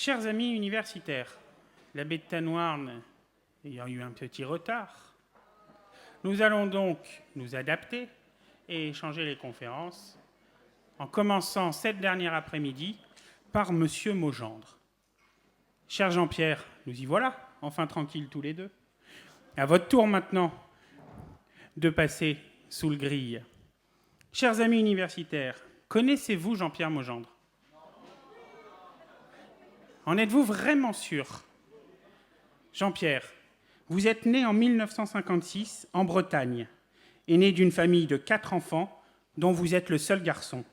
Chers amis universitaires, la bêta noire ayant eu un petit retard, nous allons donc nous adapter et changer les conférences en commençant cette dernière après-midi par Monsieur Maugendre. Cher Jean-Pierre, nous y voilà, enfin tranquilles tous les deux. À votre tour maintenant de passer sous le grille. Chers amis universitaires, connaissez-vous Jean-Pierre Maugendre ? En êtes-vous vraiment sûr ? Jean-Pierre, vous êtes né en 1956 en Bretagne et né d'une famille de 4 enfants dont vous êtes le seul garçon.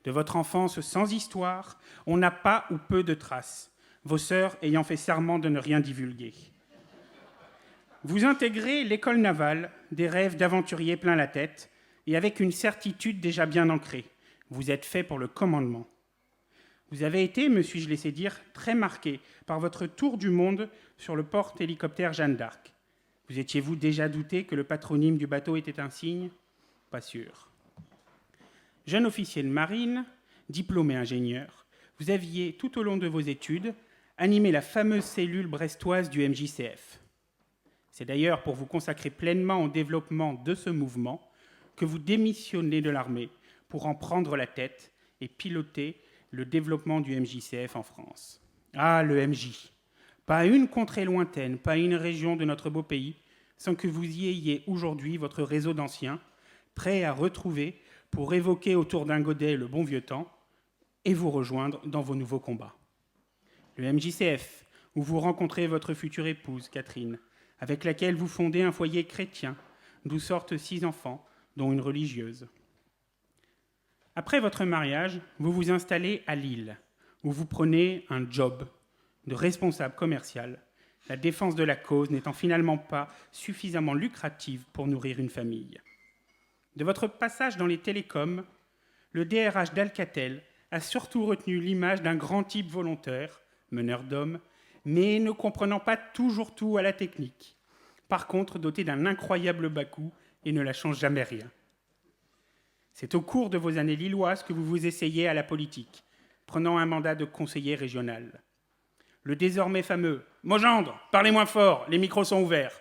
De votre enfance sans histoire, on n'a pas ou peu de traces, vos sœurs ayant fait serment de ne rien divulguer. Vous intégrez l'école navale, des rêves d'aventurier plein la tête, et avec une certitude déjà bien ancrée. Vous êtes fait pour le commandement. Vous avez été, me suis-je laissé dire, très marqué par votre tour du monde sur le porte-hélicoptère Jeanne d'Arc. Vous étiez-vous déjà douté que le patronyme du bateau était un signe ? Pas sûr. Jeune officier de marine, diplômé ingénieur, vous aviez, tout au long de vos études, animé la fameuse cellule brestoise du MJCF. C'est d'ailleurs pour vous consacrer pleinement au développement de ce mouvement que vous démissionnez de l'armée pour en prendre la tête et piloter le développement du MJCF en France. Ah, le MJ. Pas une contrée lointaine, pas une région de notre beau pays, sans que vous y ayez aujourd'hui votre réseau d'anciens, prêts à retrouver pour évoquer autour d'un godet le bon vieux temps et vous rejoindre dans vos nouveaux combats. Le MJCF, où vous rencontrez votre future épouse, Catherine, avec laquelle vous fondez un foyer chrétien, d'où sortent 6 enfants, dont une religieuse. Après votre mariage, vous vous installez à Lille, où vous prenez un job de responsable commercial, la défense de la cause n'étant finalement pas suffisamment lucrative pour nourrir une famille. De votre passage dans les télécoms, le DRH d'Alcatel a surtout retenu l'image d'un grand type volontaire, meneur d'hommes, mais ne comprenant pas toujours tout à la technique. Par contre, doté d'un incroyable Bakou et ne lâchant jamais rien. C'est au cours de vos années lilloises que vous vous essayez à la politique, prenant un mandat de conseiller régional. Le désormais fameux « Maugendre, parlez moins fort, les micros sont ouverts »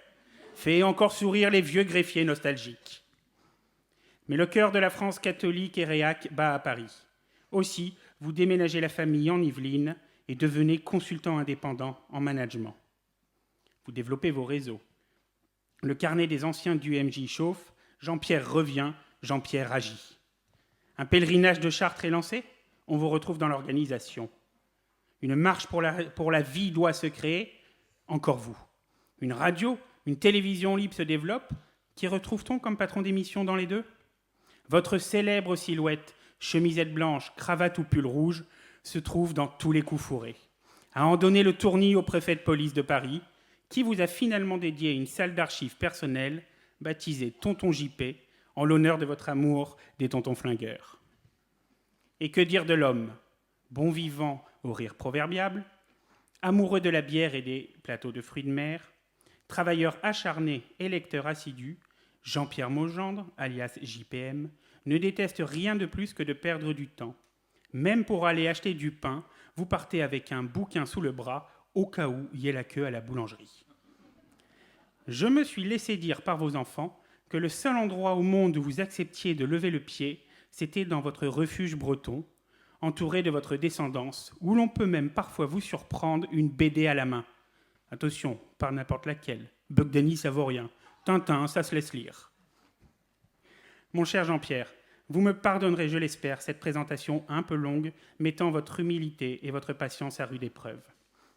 fait encore sourire les vieux greffiers nostalgiques. Mais le cœur de la France catholique et réac bat à Paris. Aussi, vous déménagez la famille en Yvelines et devenez consultant indépendant en management. Vous développez vos réseaux. Le carnet des anciens du MJ chauffe, Jean-Pierre revient, Jean-Pierre agit. Un pèlerinage de Chartres est lancé, on vous retrouve dans l'organisation. Une marche pour la vie doit se créer, encore vous. Une radio, une télévision libre se développe, qui retrouve-t-on comme patron d'émission dans les deux ? Votre célèbre silhouette, chemisette blanche, cravate ou pull rouge, se trouve dans tous les coups fourrés. À en donner le tournis au préfet de police de Paris, qui vous a finalement dédié une salle d'archives personnelle, baptisée Tonton JP, en l'honneur de votre amour des tontons flingueurs. Et que dire de l'homme ? Bon vivant au rire proverbiable, amoureux de la bière et des plateaux de fruits de mer, travailleur acharné et lecteur assidu, Jean-Pierre Maugendre, alias JPM, ne déteste rien de plus que de perdre du temps. Même pour aller acheter du pain, vous partez avec un bouquin sous le bras, au cas où il y ait la queue à la boulangerie. Je me suis laissé dire par vos enfants que le seul endroit au monde où vous acceptiez de lever le pied, c'était dans votre refuge breton, entouré de votre descendance, où l'on peut même parfois vous surprendre une BD à la main. Attention, pas n'importe laquelle. Buck Danny savourien. Tintin, ça se laisse lire. Mon cher Jean-Pierre, vous me pardonnerez, je l'espère, cette présentation un peu longue, mettant votre humilité et votre patience à rude épreuve.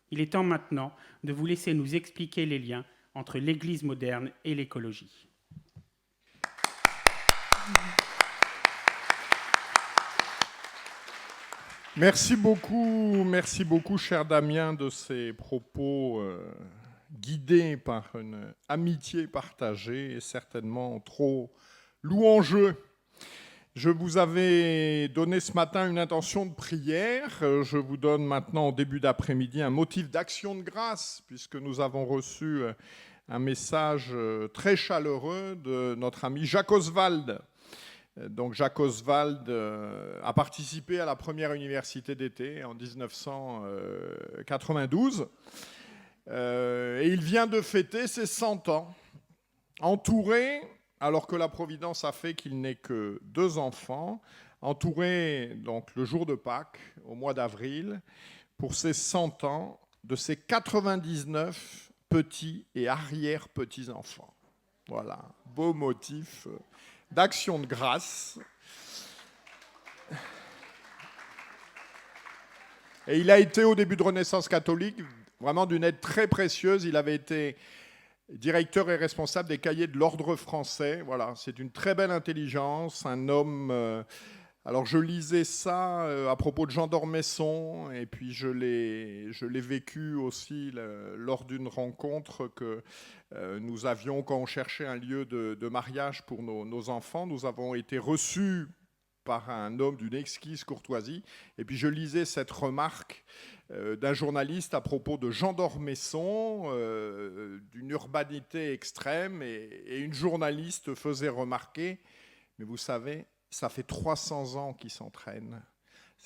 Il est temps maintenant de vous laisser nous expliquer les liens entre l'Église moderne et l'écologie. Merci beaucoup, cher Damien, de ces propos guidés par une amitié partagée et certainement trop louangeux. Je vous avais donné ce matin une intention de prière. Je vous donne maintenant, au début d'après-midi, un motif d'action de grâce, puisque nous avons reçu un message très chaleureux de notre ami Jacques Oswald, Donc Jacques Oswald a participé à la première université d'été en 1992. Et il vient de fêter ses 100 ans, entouré, alors que la Providence a fait qu'il n'ait que 2 enfants, entouré donc le jour de Pâques, au mois d'avril, pour ses 100 ans, de ses 99 petits et arrière-petits-enfants. Voilà, beau motif d'action de grâce. Et il a été, au début de Renaissance catholique, vraiment d'une aide très précieuse. Il avait été directeur et responsable des cahiers de l'ordre français. Voilà, c'est une très belle intelligence, un homme... alors je lisais ça à propos de Jean d'Ormesson, et puis je l'ai vécu aussi lors d'une rencontre que nous avions quand on cherchait un lieu de mariage pour nos enfants. Nous avons été reçus par un homme d'une exquise courtoisie, et puis je lisais cette remarque d'un journaliste à propos de Jean d'Ormesson, d'une urbanité extrême, et une journaliste faisait remarquer, mais vous savez, ça fait 300 ans qu'ils s'entraînent.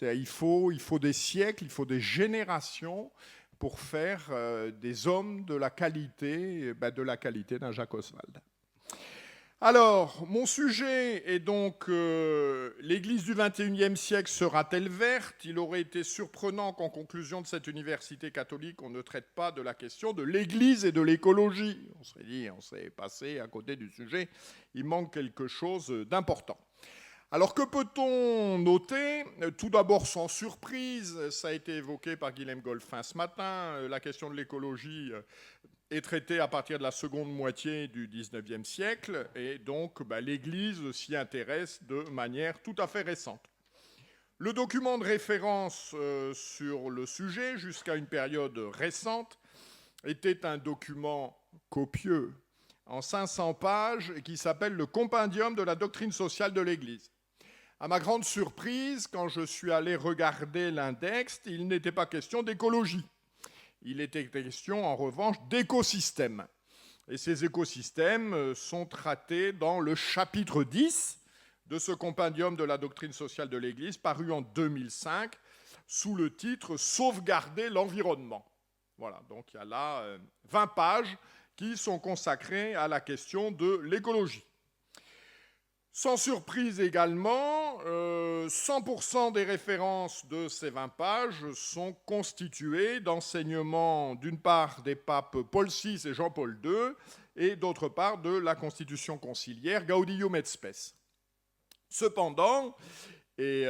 Il faut des siècles, il faut des générations pour faire des hommes de la qualité d'un Jacques Oswald. Alors, mon sujet est donc l'Église du XXIe siècle sera-t-elle verte ? Il aurait été surprenant qu'en conclusion de cette université catholique, on ne traite pas de la question de l'Église et de l'écologie. On serait dit, on s'est passé à côté du sujet. Il manque quelque chose d'important. Alors, que peut-on noter ? Tout d'abord, sans surprise, ça a été évoqué par Guilhem Golphin ce matin, la question de l'écologie est traitée à partir de la seconde moitié du XIXe siècle, et donc l'Église s'y intéresse de manière tout à fait récente. Le document de référence sur le sujet, jusqu'à une période récente, était un document copieux, en 500 pages, qui s'appelle le Compendium de la doctrine sociale de l'Église. À ma grande surprise, quand je suis allé regarder l'index, il n'était pas question d'écologie. Il était question, en revanche, d'écosystèmes. Et ces écosystèmes sont traités dans le chapitre 10 de ce compendium de la doctrine sociale de l'Église, paru en 2005, sous le titre « Sauvegarder l'environnement ». Voilà, donc il y a là 20 pages qui sont consacrées à la question de l'écologie. Sans surprise également, 100% des références de ces 20 pages sont constituées d'enseignements, d'une part, des papes Paul VI et Jean-Paul II, et d'autre part, de la Constitution conciliaire Gaudium et Spes. Cependant, et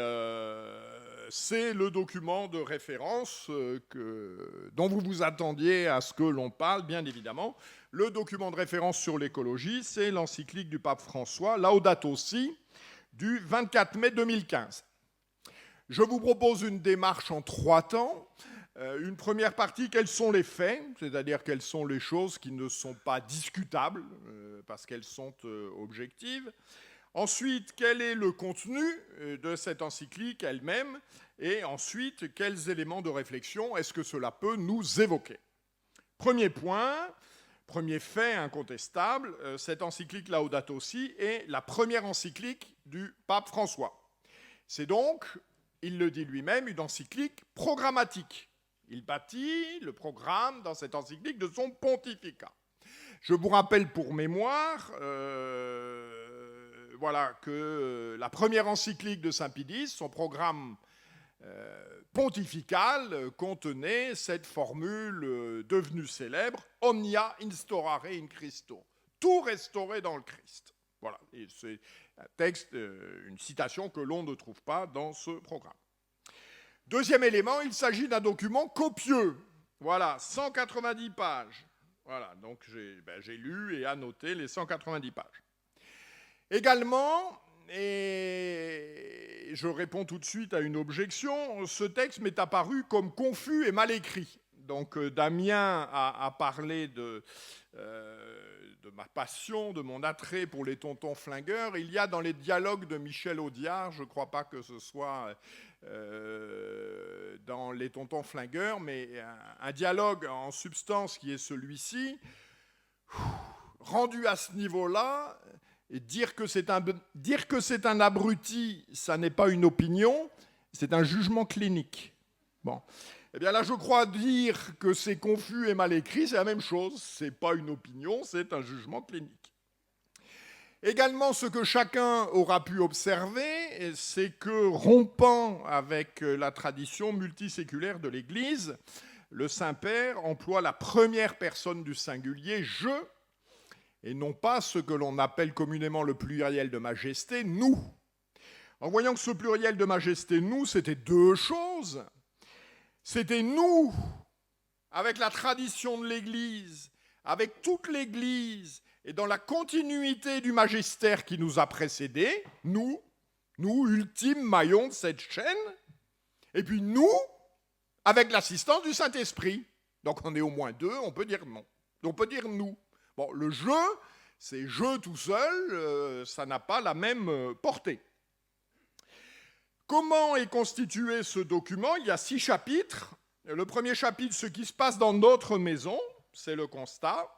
c'est le document de référence dont vous vous attendiez à ce que l'on parle, bien évidemment. Le document de référence sur l'écologie, c'est l'encyclique du pape François, Laudato Si, du 24 mai 2015. Je vous propose une démarche en 3 temps. Une première partie, quels sont les faits, c'est-à-dire quelles sont les choses qui ne sont pas discutables, parce qu'elles sont objectives. Ensuite, quel est le contenu de cette encyclique elle-même ? Et ensuite, quels éléments de réflexion est-ce que cela peut nous évoquer ? Premier point, premier fait incontestable, cette encyclique Laudato Si est la première encyclique du pape François. C'est donc, il le dit lui-même, une encyclique programmatique. Il bâtit le programme dans cette encyclique de son pontificat. Je vous rappelle pour mémoire que la première encyclique de Saint Pie X, son programme pontifical, contenait cette formule devenue célèbre « Omnia instaurare in Christo », tout restauré dans le Christ. Voilà, et c'est un texte, une citation que l'on ne trouve pas dans ce programme. Deuxième élément, il s'agit d'un document copieux. Voilà, 190 pages. Voilà, donc j'ai lu et annoté les 190 pages. Également, et je réponds tout de suite à une objection, ce texte m'est apparu comme confus et mal écrit. Donc Damien a parlé de ma passion, de mon attrait pour les tontons flingueurs. Il y a dans les dialogues de Michel Audiard, je ne crois pas que ce soit dans les tontons flingueurs, mais un dialogue en substance qui est celui-ci, rendu à ce niveau-là, Et dire que c'est un abruti, ça n'est pas une opinion, c'est un jugement clinique. Bon. Eh bien là, je crois dire que c'est confus et mal écrit, c'est la même chose. Ce n'est pas une opinion, c'est un jugement clinique. Également, ce que chacun aura pu observer, c'est que, rompant avec la tradition multiséculaire de l'Église, le Saint-Père emploie la première personne du singulier, je, et non pas ce que l'on appelle communément le pluriel de majesté, nous. En voyant que ce pluriel de majesté, nous, c'était deux choses. C'était nous, avec la tradition de l'Église, avec toute l'Église, et dans la continuité du magistère qui nous a précédés, nous, ultime maillon de cette chaîne, et puis nous, avec l'assistance du Saint-Esprit. Donc on est au moins deux, on peut dire non. On peut dire nous. Bon, le je, c'est je tout seul, ça n'a pas la même portée. Comment est constitué ce document? Il y a 6 chapitres. Le premier chapitre, ce qui se passe dans notre maison, c'est le constat.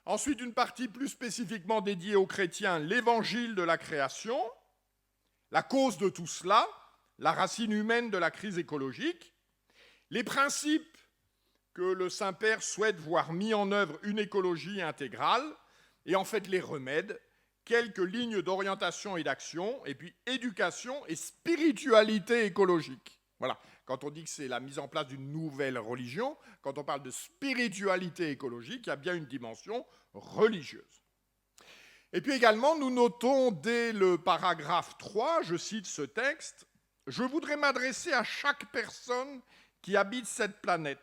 Ensuite, une partie plus spécifiquement dédiée aux chrétiens, l'évangile de la création, la cause de tout cela, la racine humaine de la crise écologique, les principes que le Saint-Père souhaite voir mis en œuvre une écologie intégrale, et en fait les remèdes, quelques lignes d'orientation et d'action, et puis éducation et spiritualité écologique. Voilà, quand on dit que c'est la mise en place d'une nouvelle religion, quand on parle de spiritualité écologique, il y a bien une dimension religieuse. Et puis également, nous notons dès le paragraphe 3, je cite ce texte, « Je voudrais m'adresser à chaque personne qui habite cette planète.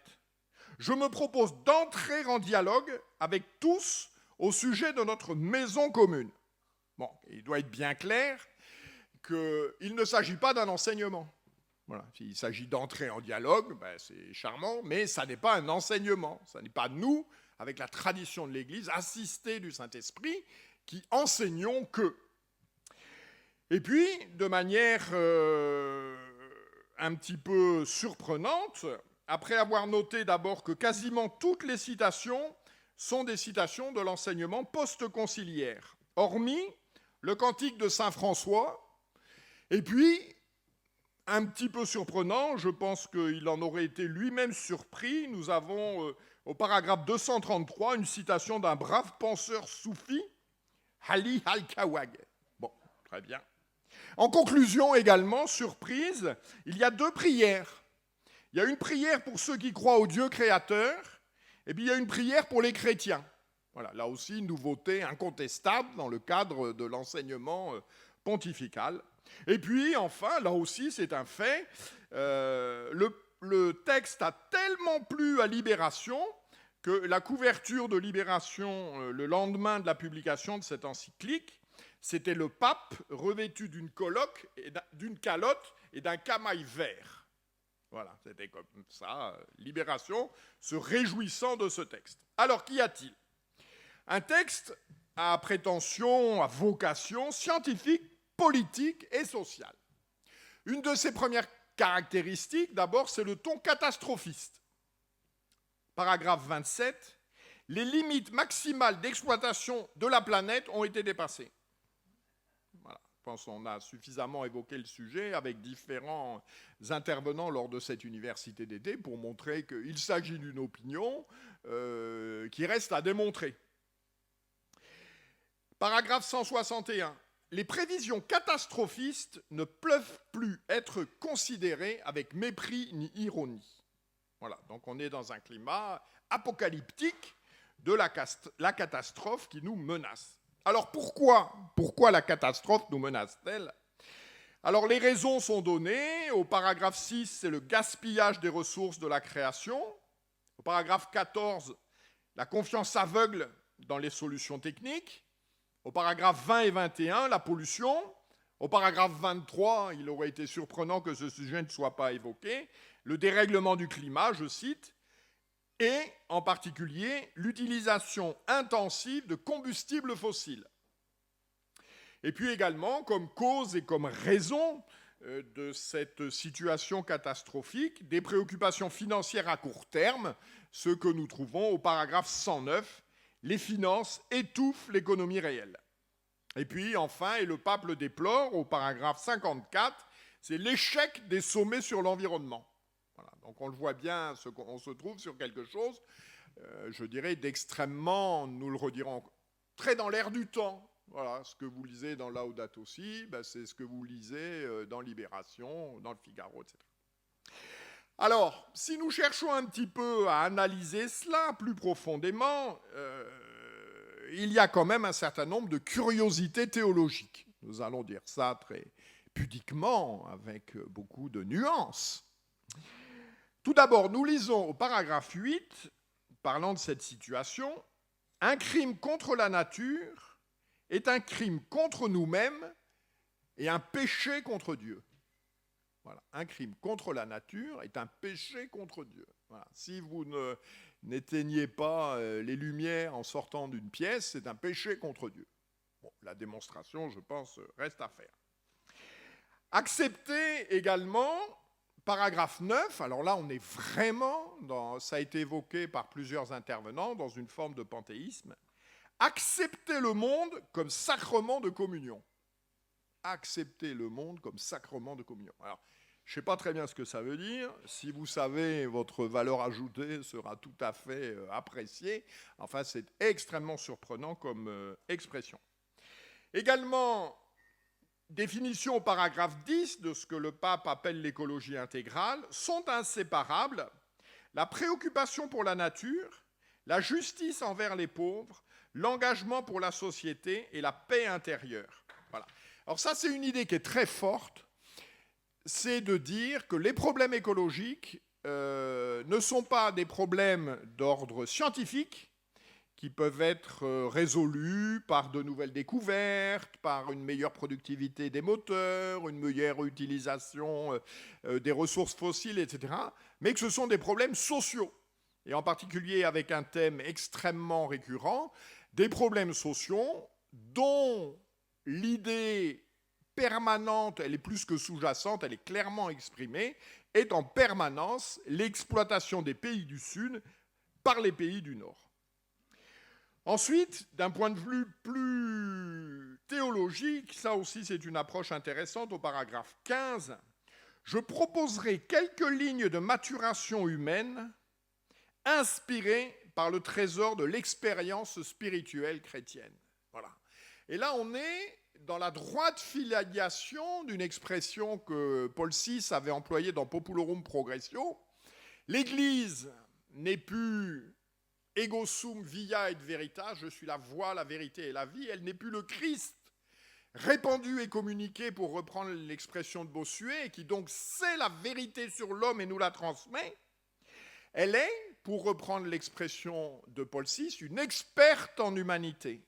Je me propose d'entrer en dialogue avec tous au sujet de notre maison commune. » Bon, il doit être bien clair qu'il ne s'agit pas d'un enseignement. Voilà. S'il s'agit d'entrer en dialogue, ben c'est charmant, mais ça n'est pas un enseignement. Ça n'est pas nous, avec la tradition de l'Église, assistés du Saint-Esprit, qui enseignons que. Et puis, de manière un petit peu surprenante, après avoir noté d'abord que quasiment toutes les citations sont des citations de l'enseignement post-conciliaire, hormis le cantique de saint François, et puis, un petit peu surprenant, je pense qu'il en aurait été lui-même surpris, nous avons au paragraphe 233 une citation d'un brave penseur soufi, Ali al-Kawag. Bon, très bien. En conclusion également, surprise, il y a 2 prières. Il y a une prière pour ceux qui croient au Dieu créateur, et puis il y a une prière pour les chrétiens. Voilà, là aussi, une nouveauté incontestable dans le cadre de l'enseignement pontifical. Et puis, enfin, là aussi, c'est un fait, le texte a tellement plu à Libération que la couverture de Libération, le lendemain de la publication de cette encyclique, c'était le pape revêtu d'une calotte et d'un camail vert. Voilà, c'était comme ça, Libération se réjouissant de ce texte. Alors, qu'y a-t-il? Un texte à prétention, à vocation scientifique, politique et sociale. Une de ses premières caractéristiques, d'abord, c'est le ton catastrophiste. Paragraphe 27, les limites maximales d'exploitation de la planète ont été dépassées. Voilà, je pense qu'on a suffisamment évoqué le sujet avec différents intervenants lors de cette université d'été pour montrer qu'il s'agit d'une opinion qui reste à démontrer. Paragraphe 161. Les prévisions catastrophistes ne peuvent plus être considérées avec mépris ni ironie. Voilà, donc on est dans un climat apocalyptique de la catastrophe qui nous menace. Alors pourquoi la catastrophe nous menace-t-elle? Alors les raisons sont données. Au paragraphe 6, c'est le gaspillage des ressources de la création. Au paragraphe 14, la confiance aveugle dans les solutions techniques. Au paragraphe 20 et 21, la pollution. Au paragraphe 23, il aurait été surprenant que ce sujet ne soit pas évoqué, le dérèglement du climat, je cite, et en particulier l'utilisation intensive de combustibles fossiles. Et puis également, comme cause et comme raison de cette situation catastrophique, des préoccupations financières à court terme, ce que nous trouvons au paragraphe 109, les finances étouffent l'économie réelle. Et puis enfin, et le pape le déplore au paragraphe 54, c'est l'échec des sommets sur l'environnement. Voilà, donc on le voit bien, on se trouve sur quelque chose, je dirais, d'extrêmement, nous le redirons, très dans l'air du temps. Voilà, ce que vous lisez dans Laudato Si, ben c'est ce que vous lisez dans Libération, dans le Figaro, etc. Alors, si nous cherchons un petit peu à analyser cela plus profondément, il y a quand même un certain nombre de curiosités théologiques. Nous allons dire ça très pudiquement, avec beaucoup de nuances. Tout d'abord, nous lisons au paragraphe 8, parlant de cette situation, « Un crime contre la nature est un crime contre nous-mêmes et un péché contre Dieu. » Voilà. Un crime contre la nature est un péché contre Dieu. Voilà. Si vous n'éteignez pas les lumières en sortant d'une pièce, c'est un péché contre Dieu. Bon, la démonstration, je pense, reste à faire. Accepter également, paragraphe 9, alors là on est vraiment, ça a été évoqué par plusieurs intervenants, dans une forme de panthéisme, accepter le monde comme sacrement de communion. Accepter le monde comme sacrement de communion. Alors, je ne sais pas très bien ce que ça veut dire. Si vous savez, votre valeur ajoutée sera tout à fait appréciée. Enfin, c'est extrêmement surprenant comme expression. Également, définition au paragraphe 10 de ce que le pape appelle l'écologie intégrale, sont inséparables la préoccupation pour la nature, la justice envers les pauvres, l'engagement pour la société et la paix intérieure. Voilà. Alors ça, c'est une idée qui est très forte, c'est de dire que les problèmes écologiques ne sont pas des problèmes d'ordre scientifique qui peuvent être résolus par de nouvelles découvertes, par une meilleure productivité des moteurs, une meilleure utilisation des ressources fossiles, etc., mais que ce sont des problèmes sociaux, et en particulier avec un thème extrêmement récurrent, des problèmes sociaux dont l'idée permanente, elle est plus que sous-jacente, elle est clairement exprimée, est en permanence l'exploitation des pays du Sud par les pays du Nord. Ensuite, d'un point de vue plus théologique, ça aussi c'est une approche intéressante au paragraphe 15, je proposerai quelques lignes de maturation humaine inspirées par le trésor de l'expérience spirituelle chrétienne. Voilà. Et là, on est dans la droite filiation d'une expression que Paul VI avait employée dans Populorum Progressio. L'Église n'est plus ego sum via et verita, je suis la voie, la vérité et la vie, elle n'est plus le Christ répandu et communiqué, pour reprendre l'expression de Bossuet, qui donc sait la vérité sur l'homme et nous la transmet. Elle est, pour reprendre l'expression de Paul VI, une experte en humanité.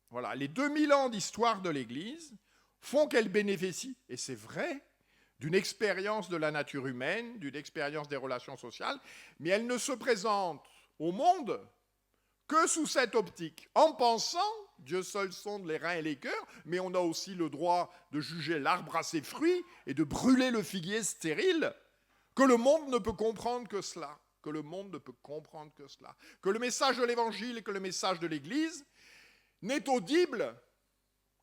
Voilà, les 2000 ans d'histoire de l'Église font qu'elle bénéficie, et c'est vrai, d'une expérience de la nature humaine, d'une expérience des relations sociales, mais elle ne se présente au monde que sous cette optique, en pensant, Dieu seul sonde les reins et les cœurs, mais on a aussi le droit de juger l'arbre à ses fruits et de brûler le figuier stérile, que le monde ne peut comprendre que cela, que le monde ne peut comprendre que cela, que le message de l'Évangile et que le message de l'Église n'est audible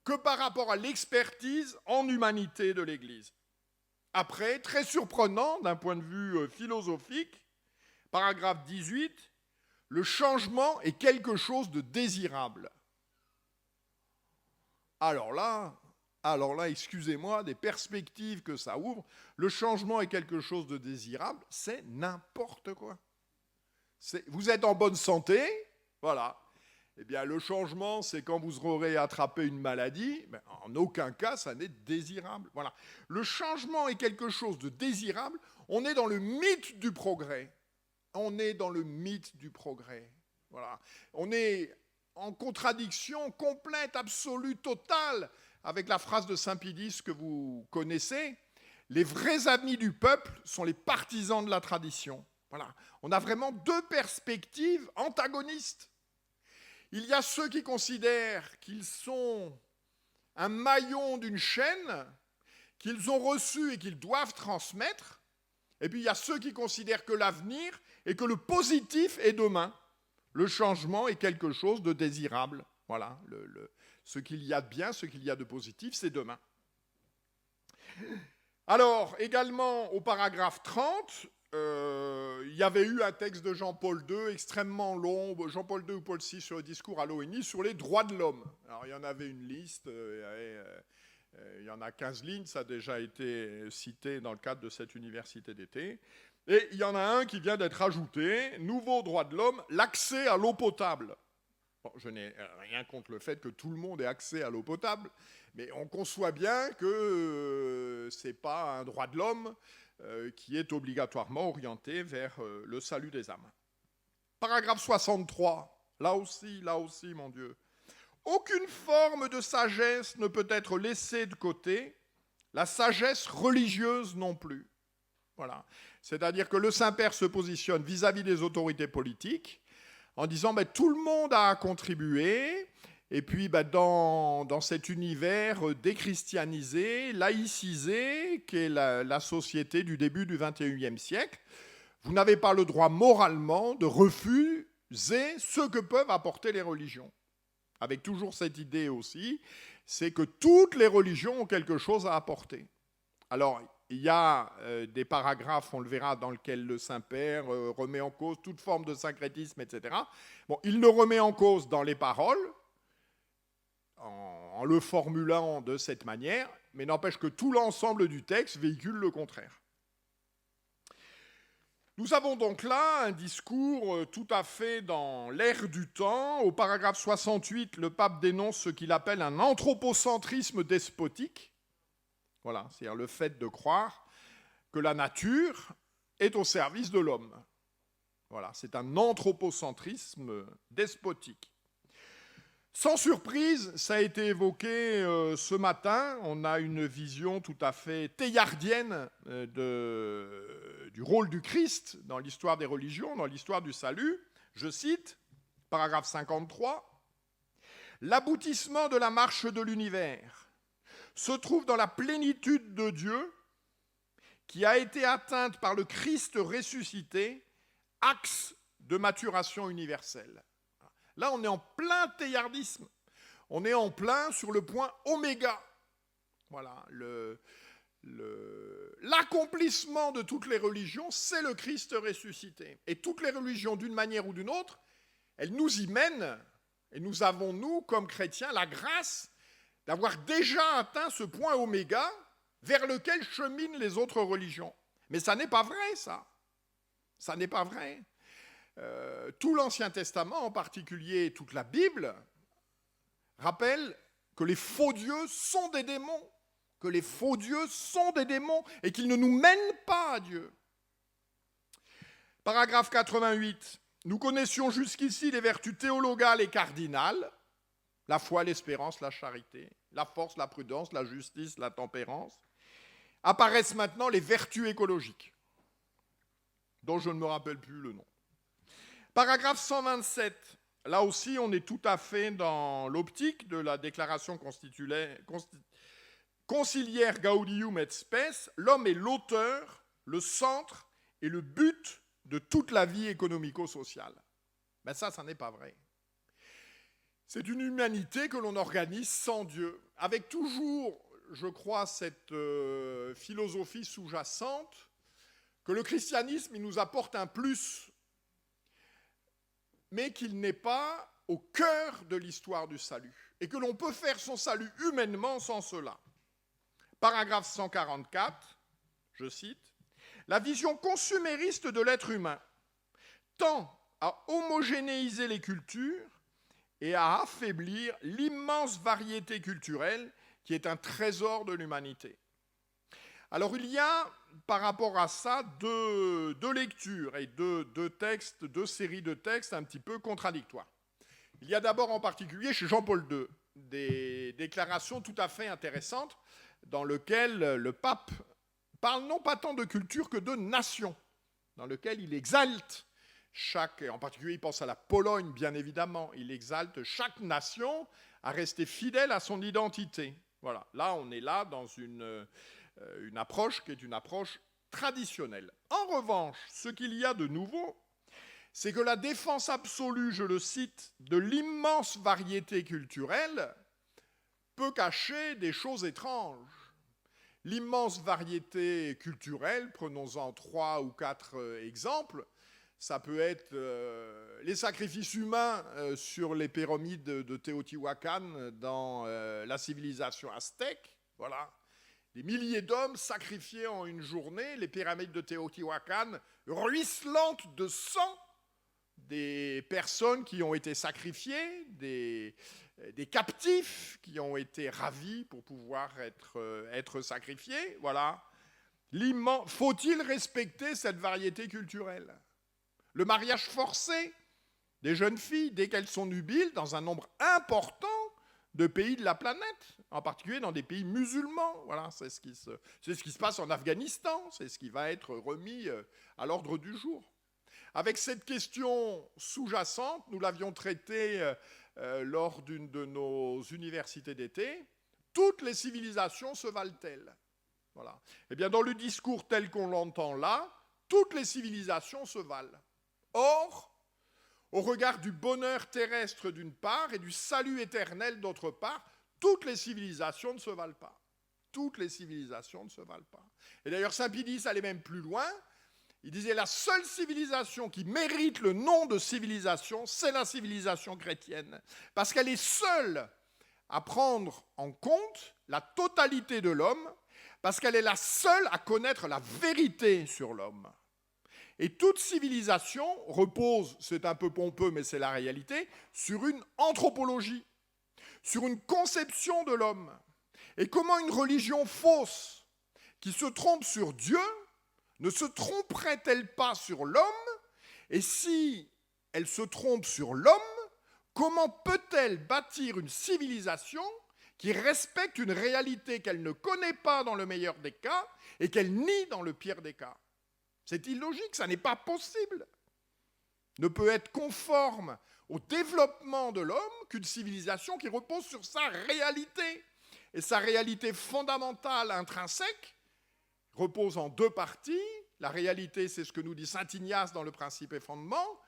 que par rapport à l'expertise en humanité de l'Église. Après, très surprenant d'un point de vue philosophique, paragraphe 18, le changement est quelque chose de désirable. Alors là, excusez-moi, des perspectives que ça ouvre, le changement est quelque chose de désirable, c'est n'importe quoi. Vous êtes en bonne santé, voilà. Eh bien, le changement, c'est quand vous aurez attrapé une maladie, mais en aucun cas, ça n'est désirable. Voilà. Le changement est quelque chose de désirable. On est dans le mythe du progrès. On est dans le mythe du progrès. Voilà. On est en contradiction complète, absolue, totale, avec la phrase de Saint-Pédis que vous connaissez. Les vrais amis du peuple sont les partisans de la tradition. Voilà. On a vraiment deux perspectives antagonistes. Il y a ceux qui considèrent qu'ils sont un maillon d'une chaîne qu'ils ont reçu et qu'ils doivent transmettre. Et puis il y a ceux qui considèrent que l'avenir et que le positif est demain. Le changement est quelque chose de désirable. Voilà, ce qu'il y a de bien, ce qu'il y a de positif, c'est demain. Alors, également, au paragraphe 30, il y avait eu un texte de Jean-Paul II extrêmement long, Jean-Paul II ou Paul VI sur le discours à l'ONU, sur les droits de l'homme. Alors, il y en avait une liste, il y en a 15 lignes, ça a déjà été cité dans le cadre de cette université d'été. Et il y en a un qui vient d'être ajouté, nouveau droit de l'homme, l'accès à l'eau potable. Bon, je n'ai rien contre le fait que tout le monde ait accès à l'eau potable, mais on conçoit bien que ce n'est pas un droit de l'homme qui est obligatoirement orienté vers le salut des âmes. Paragraphe 63, là aussi, mon Dieu. Aucune forme de sagesse ne peut être laissée de côté, la sagesse religieuse non plus. Voilà. C'est-à-dire que le Saint-Père se positionne vis-à-vis des autorités politiques en disant tout le monde a contribué, et puis dans cet univers déchristianisé, laïcisé, qu'est la société du début du XXIe siècle, vous n'avez pas le droit moralement de refuser ce que peuvent apporter les religions. Avec toujours cette idée aussi, c'est que toutes les religions ont quelque chose à apporter. Alors, il y a des paragraphes, on le verra, dans lesquels le Saint-Père remet en cause toute forme de syncrétisme, etc. Bon, il le remet en cause dans les paroles, en le formulant de cette manière, mais n'empêche que tout l'ensemble du texte véhicule le contraire. Nous avons donc là un discours tout à fait dans l'air du temps. Au paragraphe 68, le pape dénonce ce qu'il appelle un anthropocentrisme despotique. Voilà, c'est-à-dire le fait de croire que la nature est au service de l'homme. Voilà, c'est un anthropocentrisme despotique. Sans surprise, ça a été évoqué ce matin, on a une vision tout à fait théillardienne du rôle du Christ dans l'histoire des religions, dans l'histoire du salut. Je cite, paragraphe 53, « L'aboutissement de la marche de l'univers se trouve dans la plénitude de Dieu qui a été atteinte par le Christ ressuscité, axe de maturation universelle. » Là, on est en plein théillardisme. On est en plein sur le point oméga. Voilà, l'accomplissement de toutes les religions, c'est le Christ ressuscité. Et toutes les religions, d'une manière ou d'une autre, elles nous y mènent. Et nous avons, nous, comme chrétiens, la grâce d'avoir déjà atteint ce point oméga vers lequel cheminent les autres religions. Mais ça n'est pas vrai, ça. Ça n'est pas vrai. Tout l'Ancien Testament, en particulier toute la Bible, rappelle que les faux dieux sont des démons, et qu'ils ne nous mènent pas à Dieu. Paragraphe 88. Nous connaissions jusqu'ici les vertus théologales et cardinales, la foi, l'espérance, la charité, la force, la prudence, la justice, la tempérance. Apparaissent maintenant les vertus écologiques, dont je ne me rappelle plus le nom. Paragraphe 127, là aussi on est tout à fait dans l'optique de la déclaration conciliaire Gaudium et Spes. L'homme est l'auteur, le centre et le but de toute la vie économico-sociale. Mais ça n'est pas vrai. C'est une humanité que l'on organise sans Dieu, avec toujours, je crois, cette philosophie sous-jacente que le christianisme il nous apporte un plus, mais qu'il n'est pas au cœur de l'histoire du salut, et que l'on peut faire son salut humainement sans cela. Paragraphe 144, je cite, « La vision consumériste de l'être humain tend à homogénéiser les cultures et à affaiblir l'immense variété culturelle qui est un trésor de l'humanité. » Alors il y a, par rapport à ça, deux lectures et deux séries de textes un petit peu contradictoires. Il y a d'abord en particulier chez Jean-Paul II des déclarations tout à fait intéressantes dans lesquelles le pape parle non pas tant de culture que de nation, dans lequel il exalte en particulier il pense à la Pologne bien évidemment, il exalte chaque nation à rester fidèle à son identité. Voilà, là on est là dans une approche qui est une approche traditionnelle. En revanche, ce qu'il y a de nouveau, c'est que la défense absolue, je le cite, de l'immense variété culturelle peut cacher des choses étranges. L'immense variété culturelle, prenons-en 3 ou 4 exemples, ça peut être les sacrifices humains sur les pyramides de Teotihuacan dans la civilisation aztèque, voilà. Des milliers d'hommes sacrifiés en une journée, les pyramides de Teotihuacan ruisselantes de sang, des personnes qui ont été sacrifiées, des captifs qui ont été ravis pour pouvoir être sacrifiés, voilà. Faut-il respecter cette variété culturelle ? Le mariage forcé des jeunes filles, dès qu'elles sont nubiles, dans un nombre important de pays de la planète, en particulier dans des pays musulmans. Voilà, c'est ce qui se passe en Afghanistan, c'est ce qui va être remis à l'ordre du jour. Avec cette question sous-jacente, nous l'avions traitée lors d'une de nos universités d'été, toutes les civilisations se valent-elles ? Voilà. Eh bien, dans le discours tel qu'on l'entend là, toutes les civilisations se valent. Or, au regard du bonheur terrestre d'une part et du salut éternel d'autre part, toutes les civilisations ne se valent pas. Toutes les civilisations ne se valent pas. Et d'ailleurs, Saint Pie allait même plus loin. Il disait la seule civilisation qui mérite le nom de civilisation, c'est la civilisation chrétienne. Parce qu'elle est seule à prendre en compte la totalité de l'homme, parce qu'elle est la seule à connaître la vérité sur l'homme. Et toute civilisation repose, c'est un peu pompeux, mais c'est la réalité, sur une anthropologie, sur une conception de l'homme. Et comment une religion fausse, qui se trompe sur Dieu, ne se tromperait-elle pas sur l'homme ? Et si elle se trompe sur l'homme, comment peut-elle bâtir une civilisation qui respecte une réalité qu'elle ne connaît pas dans le meilleur des cas et qu'elle nie dans le pire des cas ? C'est illogique, ça n'est pas possible. Ne peut être conforme au développement de l'homme qu'une civilisation qui repose sur sa réalité. Et sa réalité fondamentale, intrinsèque, repose en 2 parties. La réalité, c'est ce que nous dit saint Ignace dans le Principe et Fondements.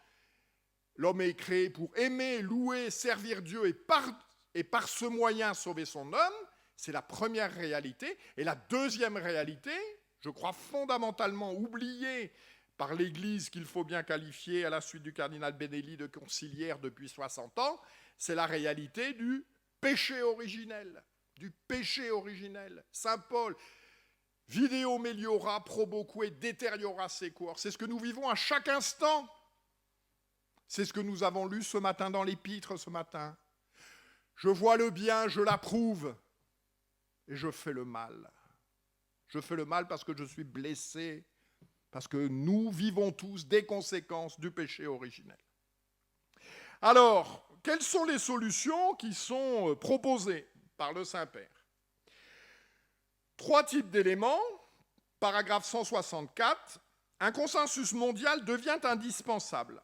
L'homme est créé pour aimer, louer, servir Dieu et par ce moyen sauver son homme. C'est la première réalité. Et la deuxième réalité, je crois fondamentalement oubliée par l'Église qu'il faut bien qualifier à la suite du cardinal Benelli de conciliaire depuis 60 ans, c'est la réalité du péché originel. Du péché originel. Saint Paul, vidéo meliora, proboque, deteriora sequor. C'est ce que nous vivons à chaque instant. C'est ce que nous avons lu ce matin dans l'Épître, ce matin. Je vois le bien, je l'approuve, et je fais le mal. Je fais le mal parce que je suis blessé, parce que nous vivons tous des conséquences du péché originel. Alors, quelles sont les solutions qui sont proposées par le Saint-Père ? 3 types d'éléments. Paragraphe 164. Un consensus mondial devient indispensable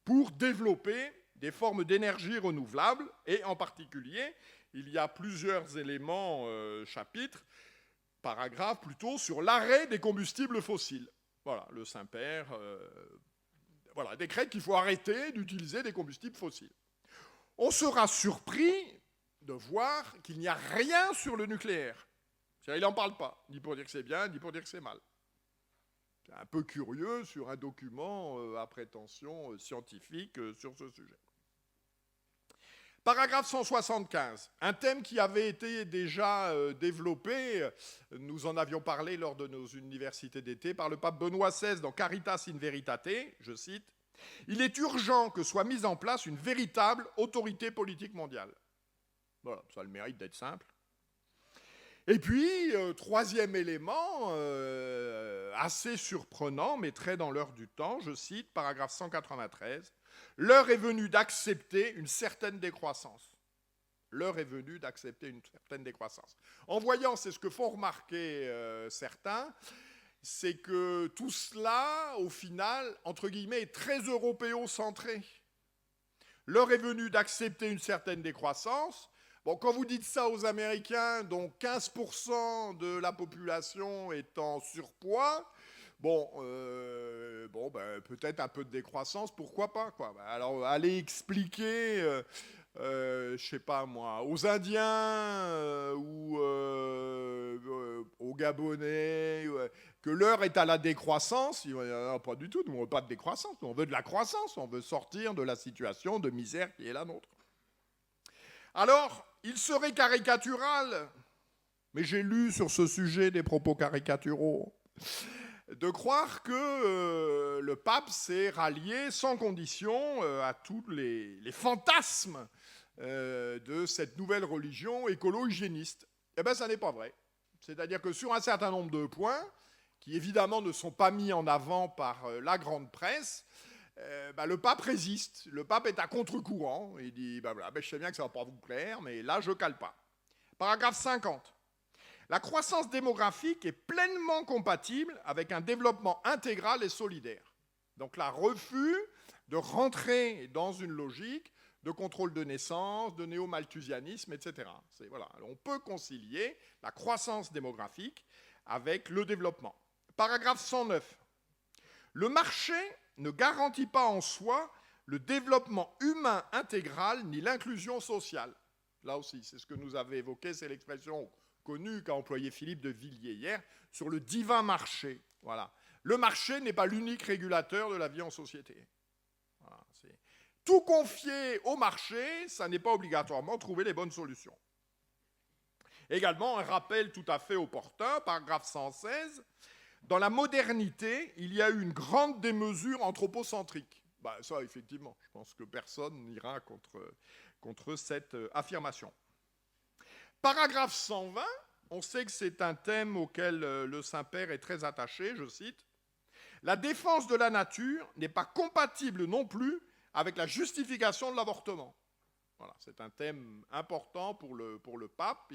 pour développer des formes d'énergie renouvelables et en particulier, il y a plusieurs éléments, chapitres, paragraphe plutôt, sur l'arrêt des combustibles fossiles. Voilà, le Saint-Père décrète qu'il faut arrêter d'utiliser des combustibles fossiles. On sera surpris de voir qu'il n'y a rien sur le nucléaire. Il n'en parle pas, ni pour dire que c'est bien, ni pour dire que c'est mal. C'est un peu curieux sur un document à prétention scientifique sur ce sujet. Paragraphe 175, un thème qui avait été déjà développé, nous en avions parlé lors de nos universités d'été, par le pape Benoît XVI dans Caritas in Veritate, je cite, « Il est urgent que soit mise en place une véritable autorité politique mondiale. » Voilà, ça a le mérite d'être simple. Et puis, 3e élément, assez surprenant, mais très dans l'heure du temps, je cite, paragraphe 193, « L'heure est venue d'accepter une certaine décroissance. » L'heure est venue d'accepter une certaine décroissance. En voyant, c'est ce que font remarquer certains, c'est que tout cela, au final, entre guillemets, est très européocentré. L'heure est venue d'accepter une certaine décroissance. Bon, quand vous dites ça aux Américains, dont 15% de la population est en surpoids, Bon, peut-être un peu de décroissance, pourquoi pas, quoi. Alors, aller expliquer, je sais pas moi, aux Indiens ou aux Gabonais que l'heure est à la décroissance, ils vont dire, non, pas du tout, nous on veut pas de décroissance, on veut de la croissance, on veut sortir de la situation de misère qui est la nôtre. Alors, il serait caricatural, mais j'ai lu sur ce sujet des propos caricaturaux, de croire que le pape s'est rallié sans condition à tous les fantasmes de cette nouvelle religion écolo-hygiéniste. Eh bien, ça n'est pas vrai. C'est-à-dire que sur un certain nombre de points, qui évidemment ne sont pas mis en avant par la grande presse, le pape résiste. Le pape est à contre-courant. Il dit, je sais bien que ça ne va pas vous plaire, mais là, je ne cale pas. Paragraphe 50. La croissance démographique est pleinement compatible avec un développement intégral et solidaire. Donc là, refus de rentrer dans une logique de contrôle de naissance, de néo-malthusianisme, etc. Voilà. On peut concilier la croissance démographique avec le développement. Paragraphe 109. Le marché ne garantit pas en soi le développement humain intégral ni l'inclusion sociale. Là aussi, c'est ce que nous avait évoqué, c'est l'expression connu qu'a employé Philippe de Villiers hier, sur le divin marché. Voilà. Le marché n'est pas l'unique régulateur de la vie en société. Voilà, tout confier au marché, ça n'est pas obligatoirement trouver les bonnes solutions. Également, un rappel tout à fait opportun, paragraphe 116, dans la modernité, il y a eu une grande démesure anthropocentrique. Ça, effectivement, je pense que personne n'ira contre cette affirmation. Paragraphe 120, on sait que c'est un thème auquel le Saint-Père est très attaché, je cite. La défense de la nature n'est pas compatible non plus avec la justification de l'avortement. Voilà, c'est un thème important pour le pape.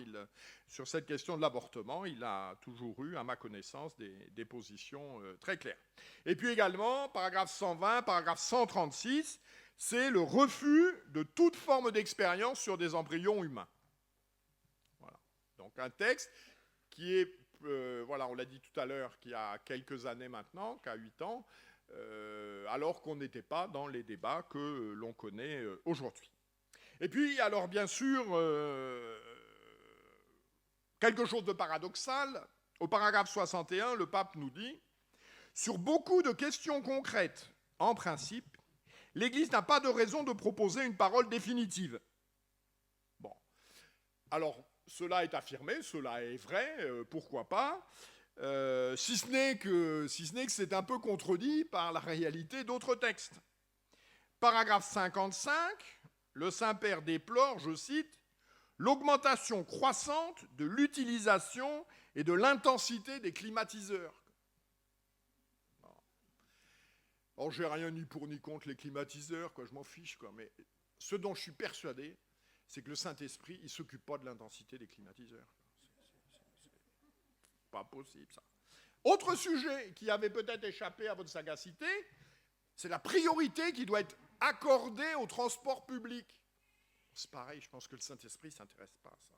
Sur cette question de l'avortement, il a toujours eu, à ma connaissance, des positions très claires. Et puis également, paragraphe 120, paragraphe 136, c'est le refus de toute forme d'expérience sur des embryons humains. Donc un texte qui est, on l'a dit tout à l'heure, qui a quelques années maintenant, qui a 8 ans, alors qu'on n'était pas dans les débats que l'on connaît aujourd'hui. Et puis, alors bien sûr, quelque chose de paradoxal, au paragraphe 61, le pape nous dit « Sur beaucoup de questions concrètes, en principe, l'Église n'a pas de raison de proposer une parole définitive. » Bon, alors, cela est affirmé, cela est vrai, pourquoi pas, si ce n'est que c'est un peu contredit par la réalité d'autres textes. Paragraphe 55, le Saint-Père déplore, je cite, « l'augmentation croissante de l'utilisation et de l'intensité des climatiseurs. » Alors, j'ai rien ni pour ni contre les climatiseurs, je m'en fiche, mais ce dont je suis persuadé, c'est que le Saint-Esprit, il ne s'occupe pas de l'intensité des climatiseurs. C'est pas possible, ça. Autre sujet qui avait peut-être échappé à votre sagacité, c'est la priorité qui doit être accordée au transport public. C'est pareil, je pense que le Saint-Esprit ne s'intéresse pas à ça.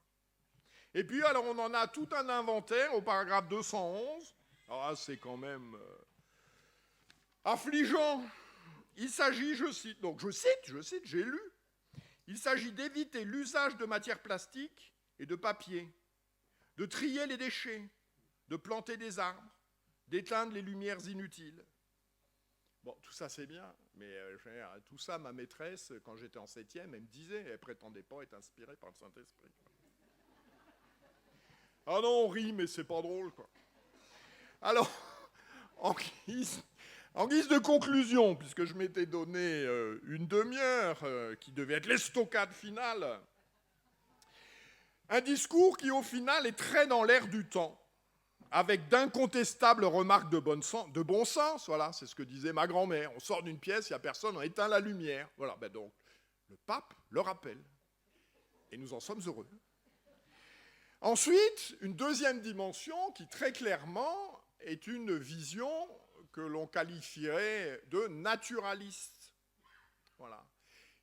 Et puis, alors, on en a tout un inventaire au paragraphe 211. Alors là, c'est quand même affligeant. Il s'agit, je cite, j'ai lu, il s'agit d'éviter l'usage de matières plastiques et de papier, de trier les déchets, de planter des arbres, d'éteindre les lumières inutiles. Bon, tout ça c'est bien, mais tout ça, ma maîtresse, quand j'étais en 7e, elle me disait, elle ne prétendait pas être inspirée par le Saint-Esprit. Ah non, on rit, mais c'est pas drôle, quoi. Alors, en guise de conclusion, puisque je m'étais donné une demi-heure qui devait être l'estocade finale, un discours qui, au final, est très dans l'air du temps, avec d'incontestables remarques de bon sens, voilà, c'est ce que disait ma grand-mère. On sort d'une pièce, il n'y a personne, on éteint la lumière. Voilà, donc, le pape le rappelle. Et nous en sommes heureux. Ensuite, une deuxième dimension qui, très clairement, est une vision que l'on qualifierait de naturaliste. Voilà.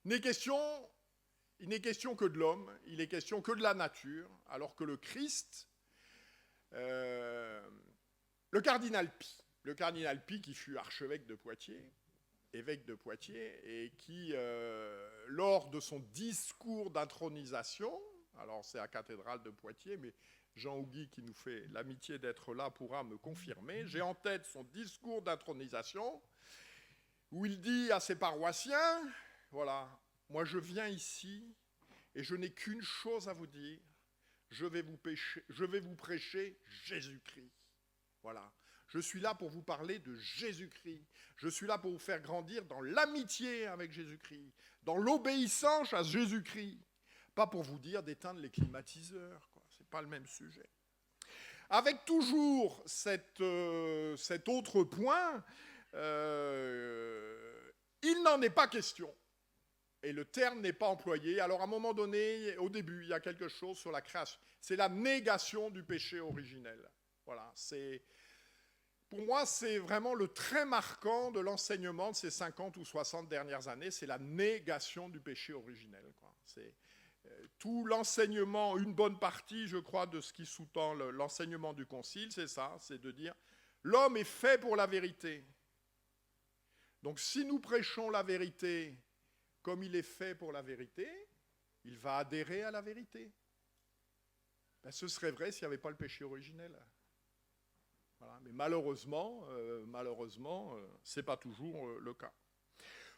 Il n'est question que de l'homme, il est question que de la nature, alors que le Christ, le cardinal Pi, le cardinal Pie, qui fut archevêque de Poitiers, évêque de Poitiers, et qui, lors de son discours d'intronisation, alors c'est à la cathédrale de Poitiers, mais Jean Houguy, qui nous fait l'amitié d'être là, pourra me confirmer, j'ai en tête son discours d'intronisation, où il dit à ses paroissiens, voilà, moi je viens ici, et je n'ai qu'une chose à vous dire, je vais vous prêcher Jésus-Christ. Voilà. Je suis là pour vous parler de Jésus-Christ. Je suis là pour vous faire grandir dans l'amitié avec Jésus-Christ, dans l'obéissance à Jésus-Christ. Pas pour vous dire d'éteindre les climatiseurs, quoi. Ce n'est pas le même sujet. Avec toujours cet autre point, il n'en est pas question. Et le terme n'est pas employé. Alors, à un moment donné, au début, il y a quelque chose sur la création. C'est la négation du péché originel. Voilà. Pour moi, c'est vraiment le trait marquant de l'enseignement de ces 50 ou 60 dernières années. C'est la négation du péché originel, quoi. C'est tout l'enseignement, une bonne partie, je crois, de ce qui sous-tend l'enseignement du Concile, c'est ça, c'est de dire l'homme est fait pour la vérité. Donc, si nous prêchons la vérité, comme il est fait pour la vérité, il va adhérer à la vérité. Ben, ce serait vrai s'il n'y avait pas le péché originel. Voilà. Mais malheureusement, ce n'est pas toujours le cas.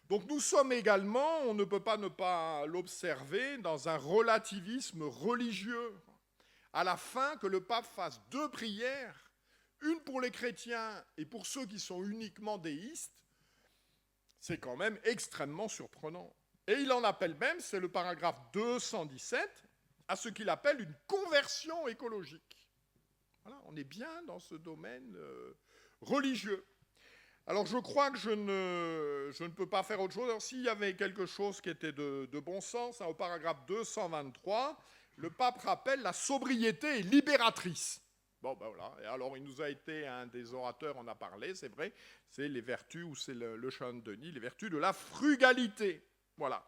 Donc nous sommes également, on ne peut pas ne pas l'observer, dans un relativisme religieux. À la fin, que le pape fasse 2 prières, une pour les chrétiens et pour ceux qui sont uniquement déistes, c'est quand même extrêmement surprenant. Et il en appelle même, c'est le paragraphe 217, à ce qu'il appelle une conversion écologique. Voilà, on est bien dans ce domaine religieux. Alors je crois que je ne peux pas faire autre chose. Alors s'il y avait quelque chose qui était de bon sens, au paragraphe 223, le pape rappelle la sobriété est libératrice. Bon, ben voilà. Et alors, il nous a été, un des orateurs en a parlé, c'est vrai, c'est les vertus, ou c'est le chant de Denis, les vertus de la frugalité. Voilà.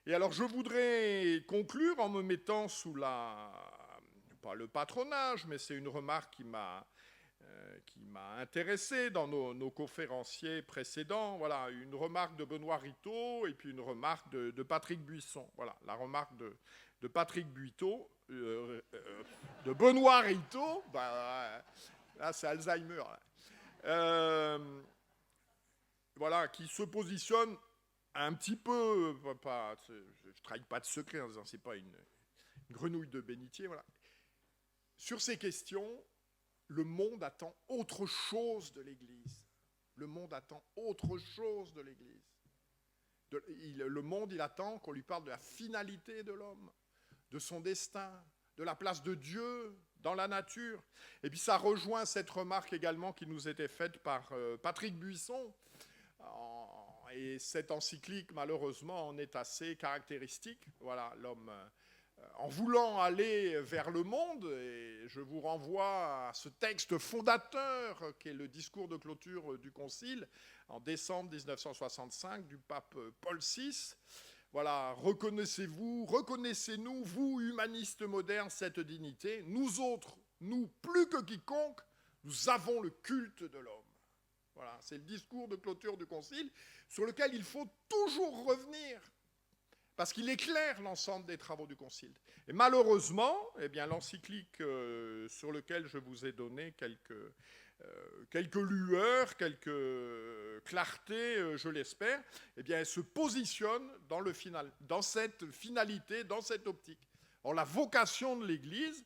Et alors, je voudrais conclure en me mettant sous pas le patronage, mais c'est une remarque qui m'a intéressé dans nos conférenciers précédents. Voilà, une remarque de Benoît Ritaud et puis une remarque de Patrick Buisson. Voilà, la remarque de Patrick Buiteau, de Benoît Ritaud, bah, là c'est Alzheimer. Voilà, qui se positionne un petit peu, je ne trahis pas de secret en disant c'est pas une grenouille de bénitier, voilà. Sur ces questions, le monde attend autre chose de l'Église. Le monde attend autre chose de l'Église. Le monde, il attend qu'on lui parle de la finalité de l'homme, de son destin, de la place de Dieu dans la nature. Et puis ça rejoint cette remarque également qui nous était faite par Patrick Buisson. Et cette encyclique, malheureusement, en est assez caractéristique. Voilà, l'homme, en voulant aller vers le monde, et je vous renvoie à ce texte fondateur qui est le discours de clôture du Concile en décembre 1965 du pape Paul VI. Voilà, reconnaissez-nous, vous, humanistes modernes, cette dignité. Nous autres, nous, plus que quiconque, nous avons le culte de l'homme. Voilà, c'est le discours de clôture du Concile sur lequel il faut toujours revenir, parce qu'il éclaire l'ensemble des travaux du Concile. Et malheureusement, eh bien, l'encyclique sur laquelle je vous ai donné quelques lueurs, quelques clartés, je l'espère, eh bien, elle se positionne dans cette finalité, dans cette optique. Or, la vocation de l'Église,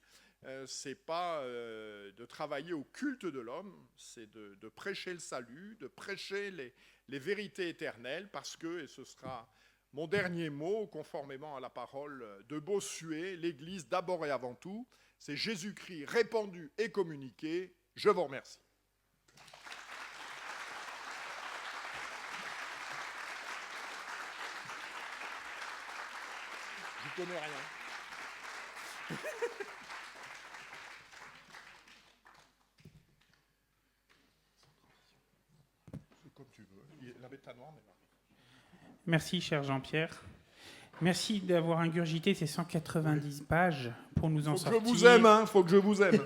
c'est pas de travailler au culte de l'homme, c'est de prêcher le salut, de prêcher les vérités éternelles, parce que, et ce sera mon dernier mot, conformément à la parole de Bossuet, l'Église d'abord et avant tout, c'est Jésus-Christ répandu et communiqué. Je vous remercie. Je ne connais rien. C'est comme tu veux. La bêta noire, mais... Merci, cher Jean-Pierre. Merci d'avoir ingurgité ces 190 pages pour nous en sortir. Faut que je vous aime, hein, faut que je vous aime.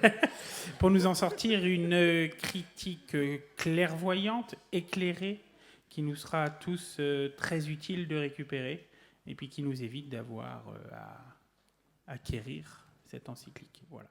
Pour nous en sortir une critique clairvoyante, éclairée, qui nous sera à tous très utile de récupérer, et puis qui nous évite d'avoir à acquérir cette encyclique. Voilà.